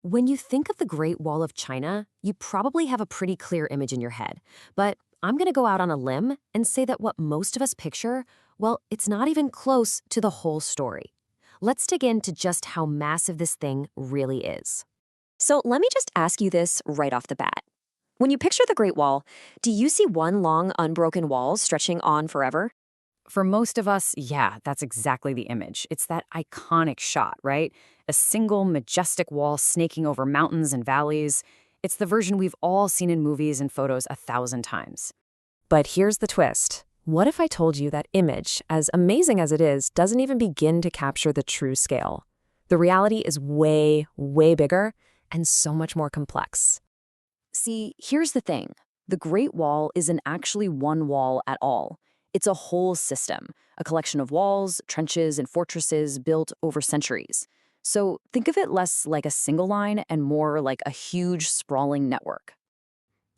When you think of the Great Wall of China, you probably have a pretty clear image in your head. But I'm going to go out on a limb and say that what most of us picture, well, it's not even close to the whole story. Let's dig into just how massive this thing really is. So let me just ask you this right off the bat. When you picture the Great Wall, do you see one long, unbroken wall stretching on forever? For most of us, yeah, that's exactly the image. It's that iconic shot, right? A single majestic wall snaking over mountains and valleys. It's the version we've all seen in movies and photos 1,000 times. But here's the twist. What if I told you that image, as amazing as it is, doesn't even begin to capture the true scale? The reality is way, way bigger and so much more complex. See, here's the thing. The Great Wall isn't actually one wall at all. It's a whole system, a collection of walls, trenches, and fortresses built over centuries. So think of it less like a single line and more like a huge, sprawling network.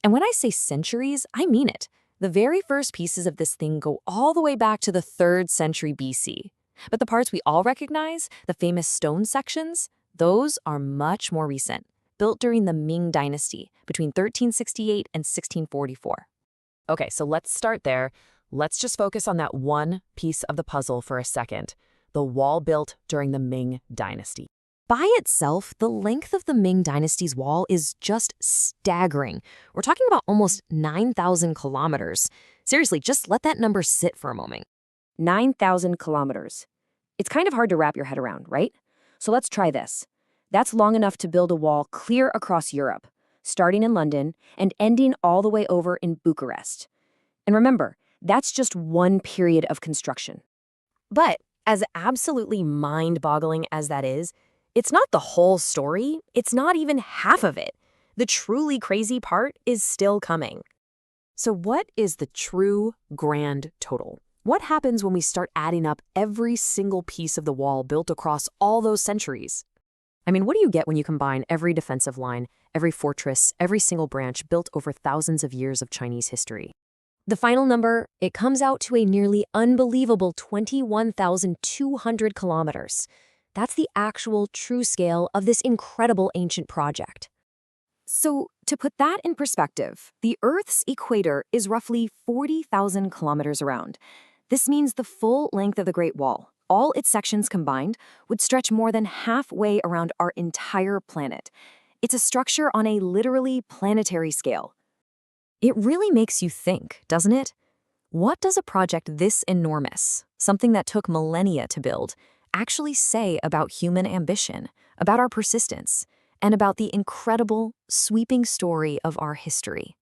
And when I say centuries, I mean it. The very first pieces of this thing go all the way back to the 3rd century BC. But the parts we all recognize, the famous stone sections, those are much more recent, built during the Ming Dynasty between 1368 and 1644. Okay, so let's start there. Let's just focus on that one piece of the puzzle for a second, the wall built during the Ming Dynasty. By itself, the length of the Ming Dynasty's wall is just staggering. We're talking about almost 9,000 kilometers. Seriously, just let that number sit for a moment. 9,000 kilometers. It's kind of hard to wrap your head around, right? So let's try this. That's long enough to build a wall clear across Europe, starting in London and ending all the way over in Bucharest. And remember, that's just one period of construction. But as absolutely mind-boggling as that is, it's not the whole story. It's not even half of it. The truly crazy part is still coming. So what is the true grand total? What happens when we start adding up every single piece of the wall built across all those centuries? I mean, what do you get when you combine every defensive line, every fortress, every single branch built over thousands of years of Chinese history? The final number, it comes out to a nearly unbelievable 21,200 kilometers. That's the actual true scale of this incredible ancient project. So, to put that in perspective, the Earth's equator is roughly 40,000 kilometers around. This means the full length of the Great Wall, all its sections combined, would stretch more than halfway around our entire planet. It's a structure on a literally planetary scale. It really makes you think, doesn't it? What does a project this enormous, something that took millennia to build, actually say about human ambition, about our persistence, and about the incredible, sweeping story of our history?